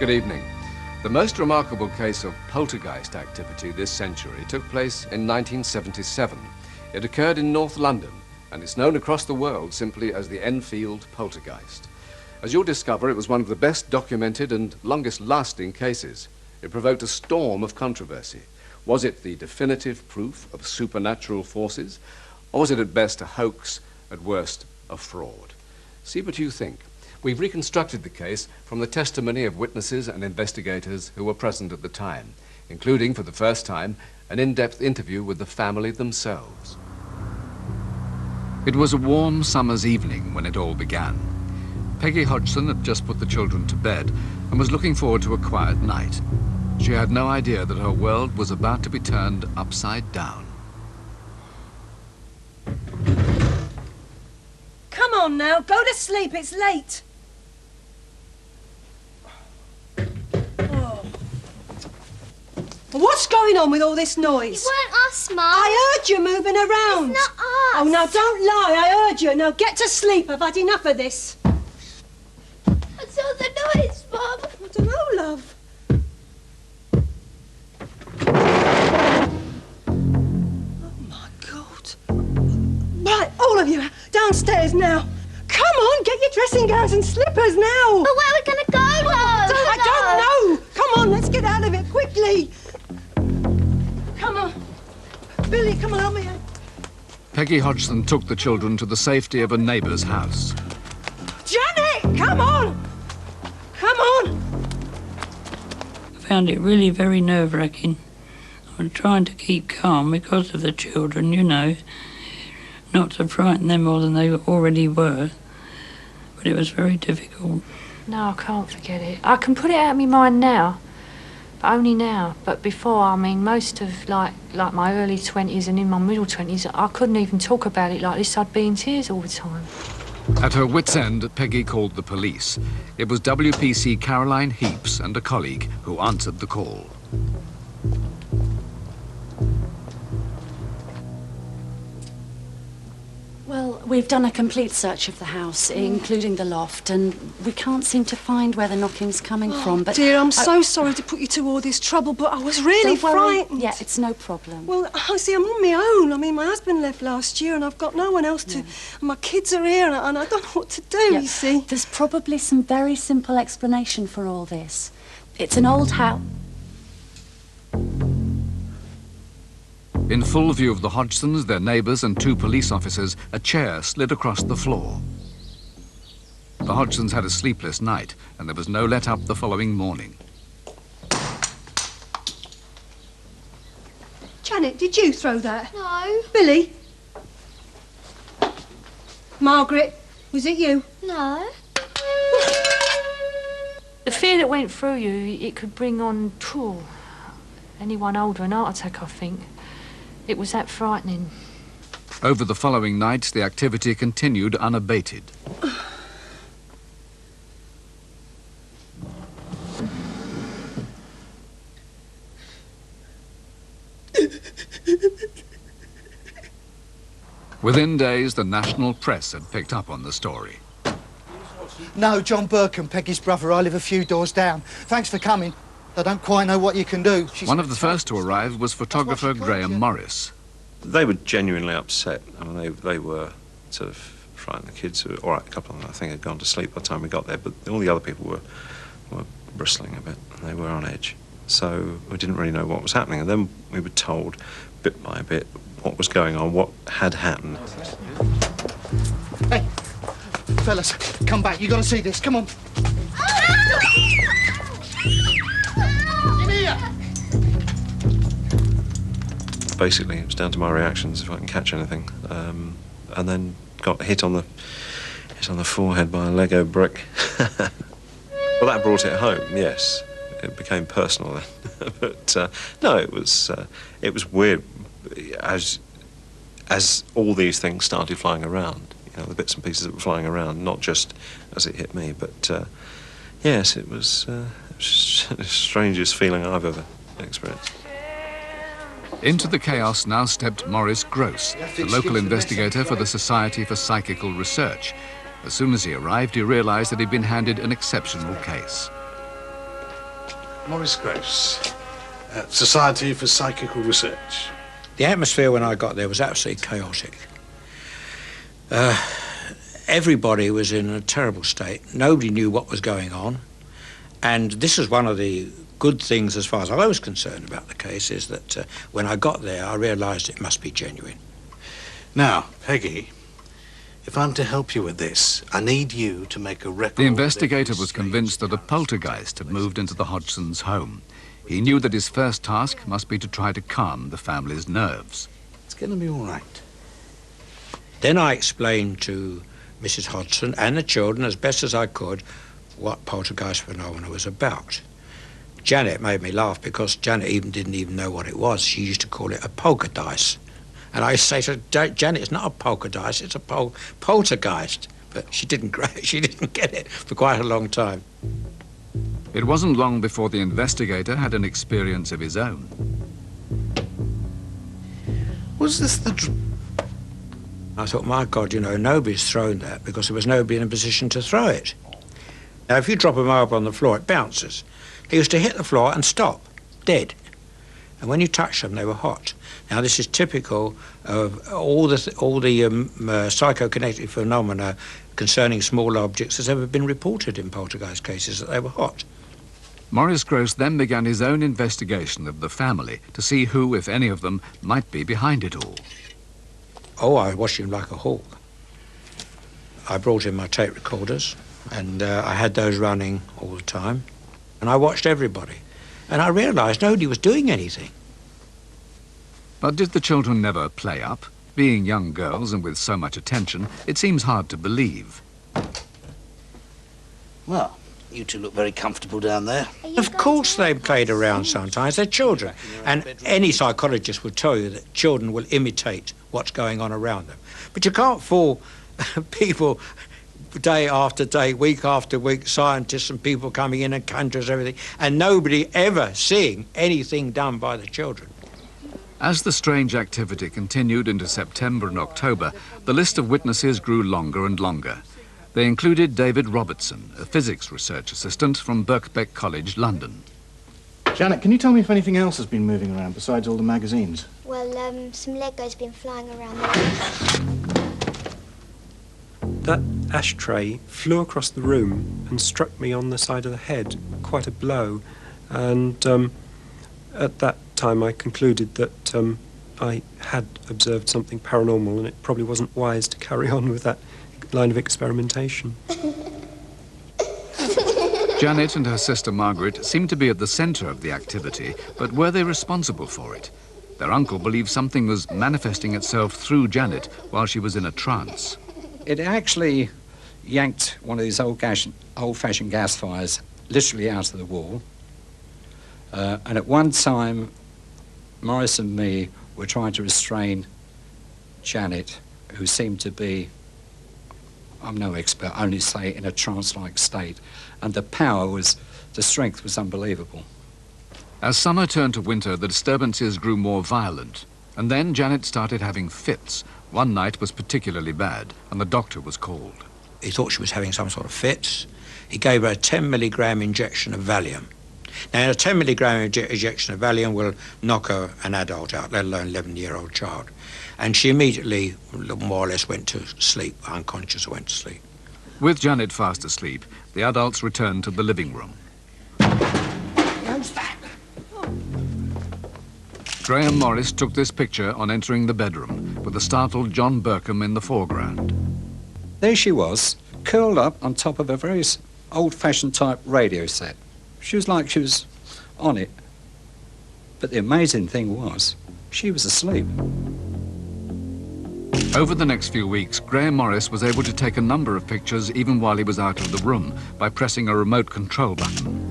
Good evening. The most remarkable case of poltergeist activity this century took place in 1977. It occurred in North London, and it's known across the world simply as the Enfield Poltergeist. As you'll discover, it was one of the best documented and longest-lasting cases. It provoked a storm of controversy. Was it the definitive proof of supernatural forces, or was it at best a hoax, at worst a fraud? See what you think. We've reconstructed the case from the testimony of witnesses and investigators who were present at the time, including, for the first time, an in-depth interview with the family themselves. It was a warm summer's evening when it all began. Peggy Hodgson had just put the children to bed and was looking forward to a quiet night. She had no idea that her world was about to be turned upside down. Come on now, go to sleep, it's late. Oh. What's going on with all this noise? It weren't us, Mum. I heard you moving around. It's not us. Oh, now don't lie, I heard you. Now get to sleep, I've had enough of this. I saw the noise, Mum. I don't know, love. Right, all of you, downstairs now. Come on, get your dressing gowns and slippers now. But where are we going to go, Mum? I don't know. Come on, let's get out of it quickly. Come on. Billy, come on, help me. Peggy Hodgson took the children to the safety of a neighbour's house. Janet, come on. Come on. I found it really very nerve-wracking. I was trying to keep calm because of the children, you know. Not to frighten them more than they already were, but it was very difficult. No, I can't forget it. I can put it out of my mind now, but only now. But before, I mean, most of like my early 20s and in my middle 20s, I couldn't even talk about it like this. I'd be in tears all the time. At her wit's end, Peggy called the police. It was WPC Caroline Heaps and a colleague who answered the call. Well, we've done a complete search of the house, including the loft, and we can't seem to find where the knocking's coming from. But dear, I'm so sorry to put you to all this trouble, but I was really frightened. Yeah, it's no problem. Well, I see, I'm on my own. I mean, my husband left last year, and I've got no one else to... And my kids are here, and I don't know what to do, you see. There's probably some very simple explanation for all this. It's an old house. In full view of the Hodgsons, their neighbours and two police officers, a chair slid across the floor. The Hodgsons had a sleepless night, and there was no let-up the following morning. Janet, did you throw that? No. Billy? Margaret, was it you? No. The fear that went through you, it could bring on anyone older an heart attack, I think. It was that frightening. Over the following nights, the activity continued unabated. Within days, the national press had picked up on the story. No, John Burkham, Peggy's brother. I live a few doors down. Thanks for coming. I don't quite know what you can do. One of the first to arrive was photographer Graham Morris. They were genuinely upset. I mean, they were sort of frightened. The kids were, all right, a couple of them, I think, had gone to sleep by the time we got there, but all the other people were bristling a bit, and they were on edge. So we didn't really know what was happening, and then we were told, bit by bit, what was going on, what had happened. Hey, fellas, come back. You got to see this. Come on. Basically, it was down to my reactions if I can catch anything, and then got hit on the forehead by a Lego brick. Well, that brought it home. Yes, it became personal then. But no, it was weird as all these things started flying around. You know, the bits and pieces that were flying around, not just as it hit me, but yes, it was the strangest feeling I've ever experienced. Into the chaos now stepped Maurice Gross, the local investigator for the Society for Psychical Research. As soon as he arrived, he realised that he'd been handed an exceptional case. Maurice Gross, Society for Psychical Research. The atmosphere when I got there was absolutely chaotic. Everybody was in a terrible state. Nobody knew what was going on. And this is one of the good things, as far as I was concerned about the case, is that when I got there, I realised it must be genuine. Now, Peggy, if I'm to help you with this, I need you to make a record. The investigator was convinced that a poltergeist had moved into the Hodgsons' home. He knew that his first task must be to try to calm the family's nerves. It's going to be all right. Then I explained to Mrs. Hodgson and the children, as best as I could, what poltergeist phenomena was about. Janet made me laugh because Janet didn't even know what it was. She used to call it a polka dice. And I say to her, Janet, it's not a polka dice, it's a poltergeist. But she didn't get it for quite a long time. It wasn't long before the investigator had an experience of his own. Was this I thought, my God, you know, nobody's thrown that because there was nobody in a position to throw it. Now, if you drop a marble on the floor, it bounces. They used to hit the floor and stop, dead. And when you touch them, they were hot. Now, this is typical of all the psychokinetic phenomena concerning small objects that's ever been reported in poltergeist cases, that they were hot. Maurice Gross then began his own investigation of the family to see who, if any of them, might be behind it all. Oh, I watched him like a hawk. I brought in my tape recorders, and I had those running all the time. And I watched everybody. And I realised nobody was doing anything. But did the children never play up? Being young girls and with so much attention, it seems hard to believe. Well, you two look very comfortable down there. Of course they played around sometimes. They're children. And any psychologist would tell you that children will imitate what's going on around them. But you can't fool people day after day, week after week, scientists and people coming in and conjurers, everything, and nobody ever seeing anything done by the children. As the strange activity continued into September and October, the list of witnesses grew longer and longer. They included David Robertson, a physics research assistant from Birkbeck College, London. Janet, can you tell me if anything else has been moving around besides all the magazines? Well, some Lego's been flying around the room. That ashtray flew across the room and struck me on the side of the head, quite a blow. And at that time I concluded that I had observed something paranormal and it probably wasn't wise to carry on with that line of experimentation. Janet and her sister Margaret seemed to be at the centre of the activity, but were they responsible for it? Their uncle believed something was manifesting itself through Janet while she was in a trance. It actually yanked one of these old-fashioned gas fires literally out of the wall. And at one time, Maurice and me were trying to restrain Janet, who seemed to be, I'm no expert, only say in a trance-like state. And the strength was unbelievable. As summer turned to winter, the disturbances grew more violent. And then Janet started having fits. One night was particularly bad, and the doctor was called. He thought she was having some sort of fits. He gave her a 10 milligram injection of Valium. Now, a 10 milligram injection of Valium will knock an adult out, let alone an 11-year-old child. And she immediately, more or less, went to sleep, unconscious, went to sleep. With Janet fast asleep, the adults returned to the living room. Graham Morris took this picture on entering the bedroom, with the startled John Burkham in the foreground. There she was, curled up on top of a very old-fashioned type radio set. She was like she was on it. But the amazing thing was, she was asleep. Over the next few weeks, Graham Morris was able to take a number of pictures even while he was out of the room by pressing a remote control button.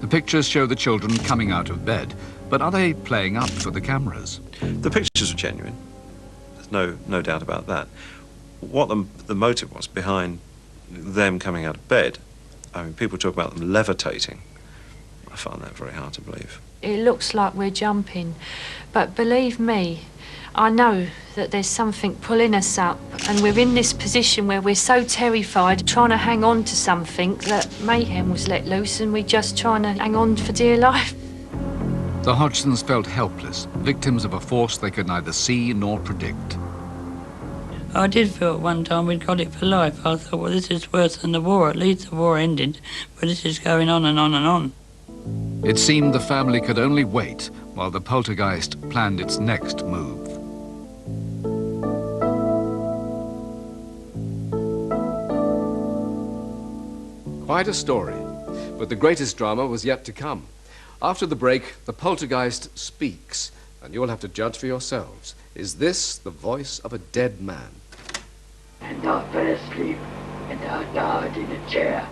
The pictures show the children coming out of bed, but are they playing up for the cameras? The pictures were genuine. There's no doubt about that. What the motive was behind them coming out of bed, I mean, people talk about them levitating. I find that very hard to believe. It looks like we're jumping, but believe me, I know that there's something pulling us up, and we're in this position where we're so terrified, trying to hang on to something, that mayhem was let loose and we're just trying to hang on for dear life. The Hodgsons felt helpless, victims of a force they could neither see nor predict. I did feel at one time we'd got it for life. I thought, well, this is worse than the war. At least the war ended, but this is going on and on and on. It seemed the family could only wait while the poltergeist planned its next move. Quite a story, but the greatest drama was yet to come. After the break, the poltergeist speaks, and you'll have to judge for yourselves. Is this the voice of a dead man? And I fell asleep, and I died in a chair.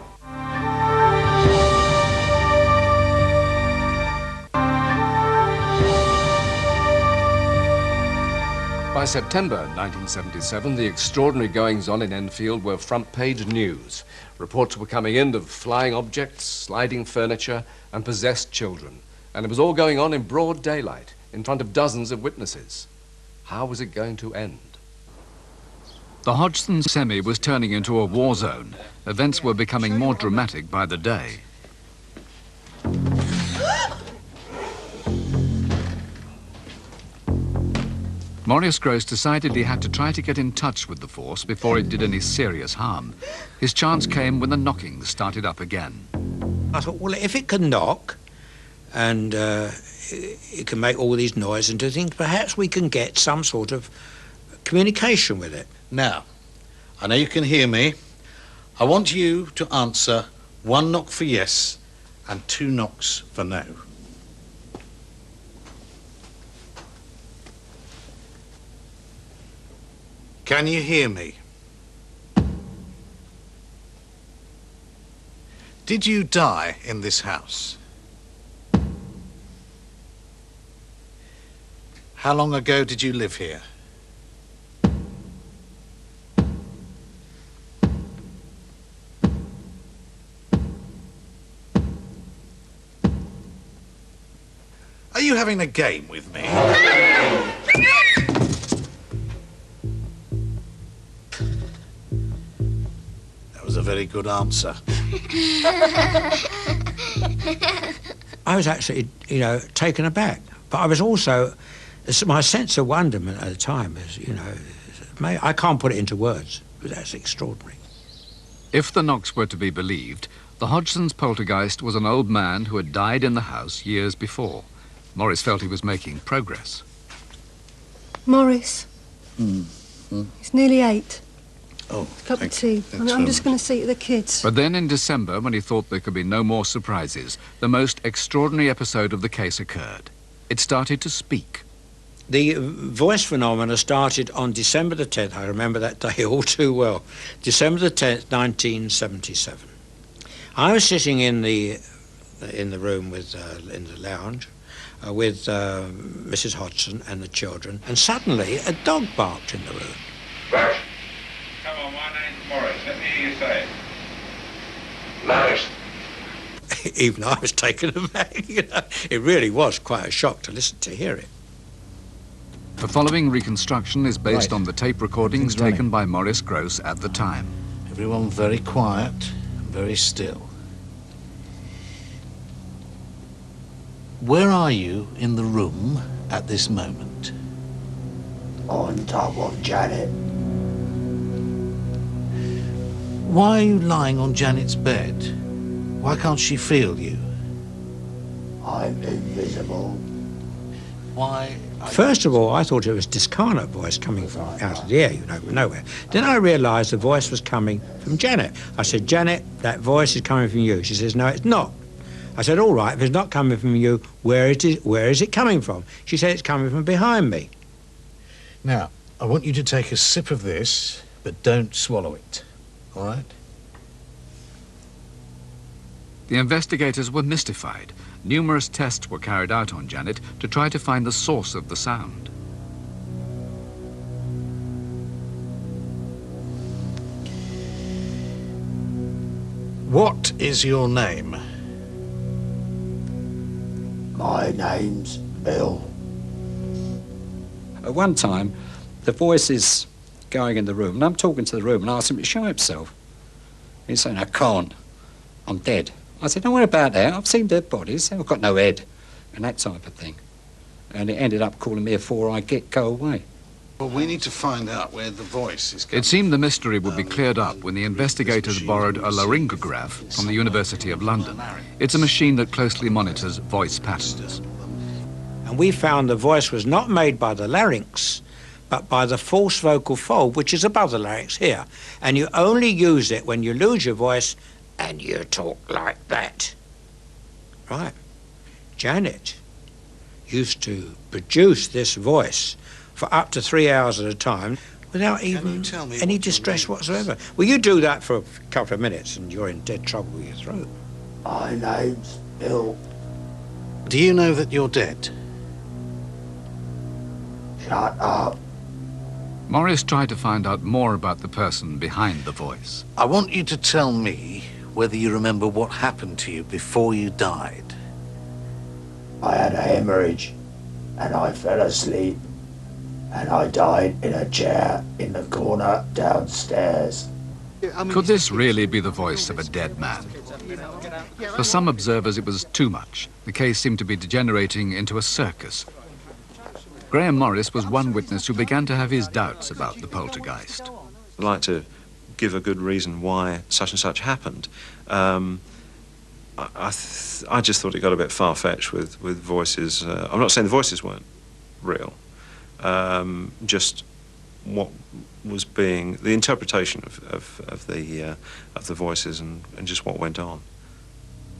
By September 1977, the extraordinary goings-on in Enfield were front-page news. Reports were coming in of flying objects, sliding furniture, and possessed children. And it was all going on in broad daylight, in front of dozens of witnesses. How was it going to end? The Hodgson semi was turning into a war zone. Events were becoming more dramatic by the day. Maurice Gross decided he had to try to get in touch with the force before it did any serious harm. His chance came when the knockings started up again. I thought, well, if it can knock and it can make all these noises and do things, perhaps we can get some sort of communication with it. Now, I know you can hear me. I want you to answer 1 knock for yes and 2 knocks for no. Can you hear me? Did you die in this house? How long ago did you live here? Are you having a game with me? That was a very good answer. I was actually, you know, taken aback. But I was also, my sense of wonderment at the time is, you know, I can't put it into words, but that's extraordinary. If the knocks were to be believed, the Hodgson's poltergeist was an old man who had died in the house years before. Maurice felt he was making progress. Maurice. It's nearly 8. Oh, Cup of tea. I'm just going to see to the kids. But then in December, when he thought there could be no more surprises, the most extraordinary episode of the case occurred. It started to speak. The voice phenomena started on December the 10th. I remember that day all too well. December the 10th, 1977. I was sitting in the room with in the lounge with Mrs. Hodgson and the children, and suddenly a dog barked in the room. Come on, my name's Morris. Let me hear you say it. Morris. Even I was taken aback. You know, it really was quite a shock to hear it. The following reconstruction is based Right. on the tape recordings taken by Maurice Gross at the time. Everyone very quiet and very still. Where are you in the room at this moment? On top of Janet. Why are you lying on Janet's bed? Why can't she feel you? I'm invisible. Why? First of all, I thought it was a discarnate voice coming from out of the air, you know, from nowhere. Then I realised the voice was coming from Janet. I said, Janet, that voice is coming from you. She says, no, it's not. I said, all right, if it's not coming from you, where is it coming from? She said, it's coming from behind me. Now, I want you to take a sip of this, but don't swallow it, all right? The investigators were mystified. Numerous tests were carried out on Janet to try to find the source of the sound. What is your name? My name's Bill. At one time, the voice is going in the room, and I'm talking to the room and asked him to show himself. He's saying, I can't. I'm dead. I said, don't worry about that. I've seen dead bodies. I've got no head. And that type of thing. And it ended up calling me a four-eyed git, go away. Well, we need to find out where the voice is coming. It seemed the mystery would be cleared up when the investigators borrowed a laryngograph from the University of London. It's a machine that closely monitors voice patterns. And we found the voice was not made by the larynx, but by the false vocal fold, which is above the larynx here. And you only use it when you lose your voice and you talk like that. Right. Janet used to produce this voice for up to 3 hours at a time without even any distress whatsoever. Well, you do that for a couple of minutes and you're in dead trouble with your throat. My name's Bill. Do you know that you're dead? Shut up. Morris tried to find out more about the person behind the voice. I want you to tell me whether you remember what happened to you before you died. I had a hemorrhage and I fell asleep and I died in a chair in the corner downstairs. Could this really be the voice of a dead man? For some observers, it was too much. The case seemed to be degenerating into a circus. Graham Morris was one witness who began to have his doubts about the poltergeist. I'd like to give a good reason why such and such happened. I just thought it got a bit far-fetched with voices. I'm not saying the voices weren't real. Just what was being the interpretation of the voices and just what went on.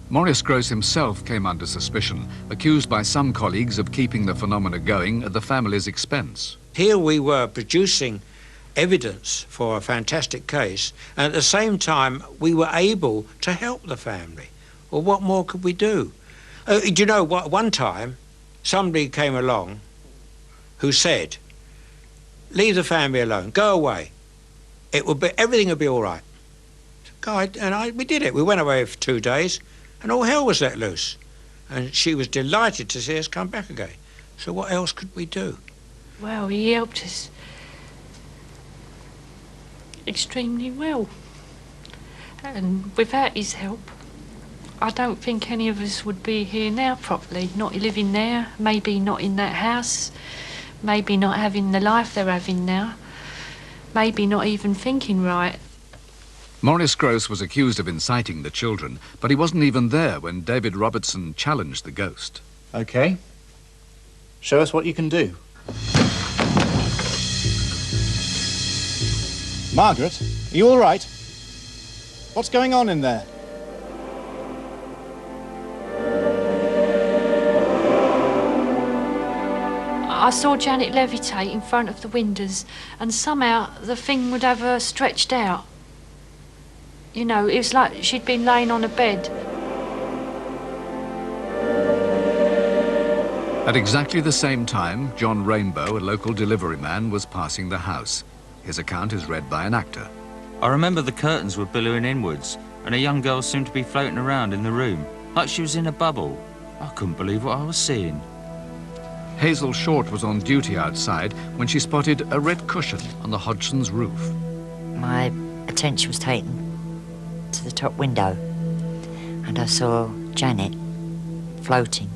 Maurice Gross himself came under suspicion, accused by some colleagues of keeping the phenomena going at the family's expense. Here we were producing evidence for a fantastic case, and at the same time we were able to help the family. Well, what more could we do? Do you know what? One time somebody came along who said, leave the family alone, go away. Everything will be all right. We did it. We went away for 2 days and all hell was let loose. And she was delighted to see us come back again. So what else could we do? Well, he helped us extremely well. And without his help, I don't think any of us would be here now properly. Not living there, maybe not in that house, maybe not having the life they're having now, maybe not even thinking right. Maurice Gross was accused of inciting the children, but he wasn't even there when David Robertson challenged the ghost. OK. Show us what you can do. Margaret, are you all right? What's going on in there? I saw Janet levitate in front of the windows, and somehow the thing would have her stretched out. You know, it was like she'd been laying on a bed. At exactly the same time, John Rainbow, a local delivery man, was passing the house. His account is read by an actor. I remember the curtains were billowing inwards, and a young girl seemed to be floating around in the room, like she was in a bubble. I couldn't believe what I was seeing. Hazel Short was on duty outside when she spotted a red cushion on the Hodgson's roof. My attention was taken to the top window, and I saw Janet floating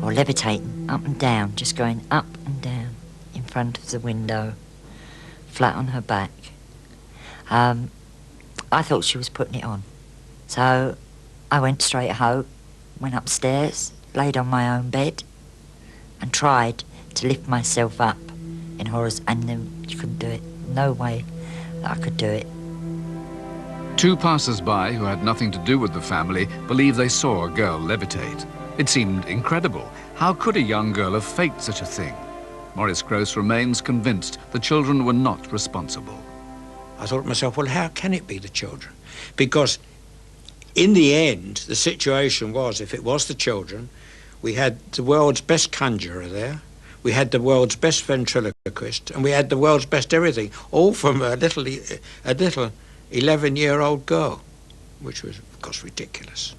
or levitating up and down, just going up and down in front of the window, flat on her back. I thought she was putting it on, so I went straight home, went upstairs, laid on my own bed and tried to lift myself up in horrors, and then you couldn't do it. No way that I could do it. Two passers-by who had nothing to do with the family believe they saw a girl levitate. It seemed incredible. How could a young girl have faked such a thing? Maurice Gross remains convinced the children were not responsible. I thought to myself, well, how can it be the children? Because in the end, the situation was, if it was the children, we had the world's best conjurer there, we had the world's best ventriloquist, and we had the world's best everything, all from a little 11-year-old girl, which was, of course, ridiculous.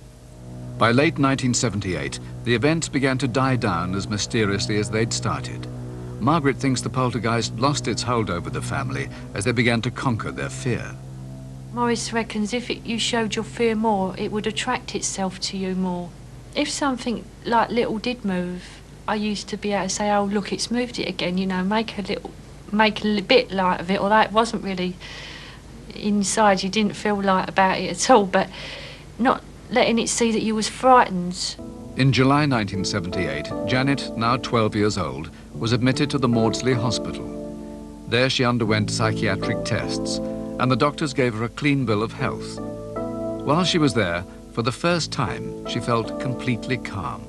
By late 1978, the events began to die down as mysteriously as they'd started. Margaret thinks the poltergeist lost its hold over the family as they began to conquer their fear. Morris reckons if you showed your fear more, it would attract itself to you more. If something like little did move, I used to be able to say, oh, look, it's moved it again, you know, make a bit light of it, although it wasn't really inside, you didn't feel light about it at all, but not letting it see that you was frightened. In July 1978, Janet, now 12 years old, was admitted to the Maudsley Hospital. There she underwent psychiatric tests, and the doctors gave her a clean bill of health. While she was there, for the first time, she felt completely calm.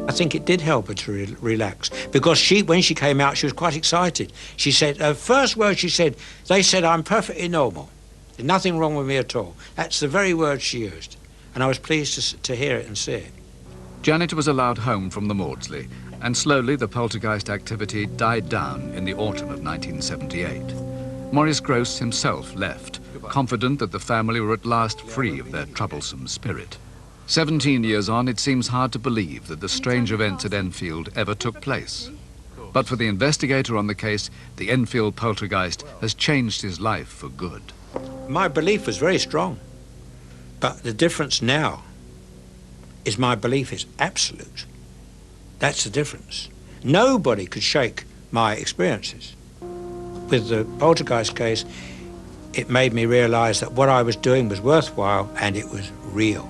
I think it did help her to relax, because when she came out, she was quite excited. She said, her first word she said, they said, I'm perfectly normal. There's nothing wrong with me at all. That's the very word she used. And I was pleased to hear it and see it. Janet was allowed home from the Maudsley, and slowly the poltergeist activity died down in the autumn of 1978. Maurice Grosse himself left, confident that the family were at last free of their troublesome spirit. 17 years on, it seems hard to believe that the strange events at Enfield ever took place. But for the investigator on the case, the Enfield poltergeist has changed his life for good. My belief was very strong, but the difference now is my belief is absolute. That's the difference. Nobody could shake my experiences. With the poltergeist case, it made me realise that what I was doing was worthwhile and it was real.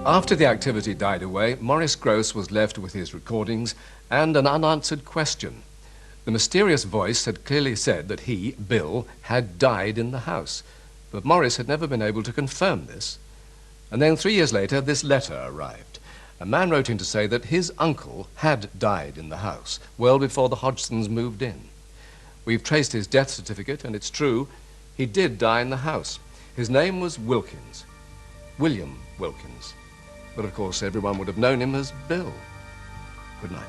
After the activity died away, Maurice Grosse was left with his recordings and an unanswered question. The mysterious voice had clearly said that he, Bill, had died in the house, but Maurice had never been able to confirm this. And then 3 years later, this letter arrived. A man wrote in to say that his uncle had died in the house, well before the Hodgsons moved in. We've traced his death certificate, and it's true, he did die in the house. His name was Wilkins, William Wilkins. But of course, everyone would have known him as Bill. Good night.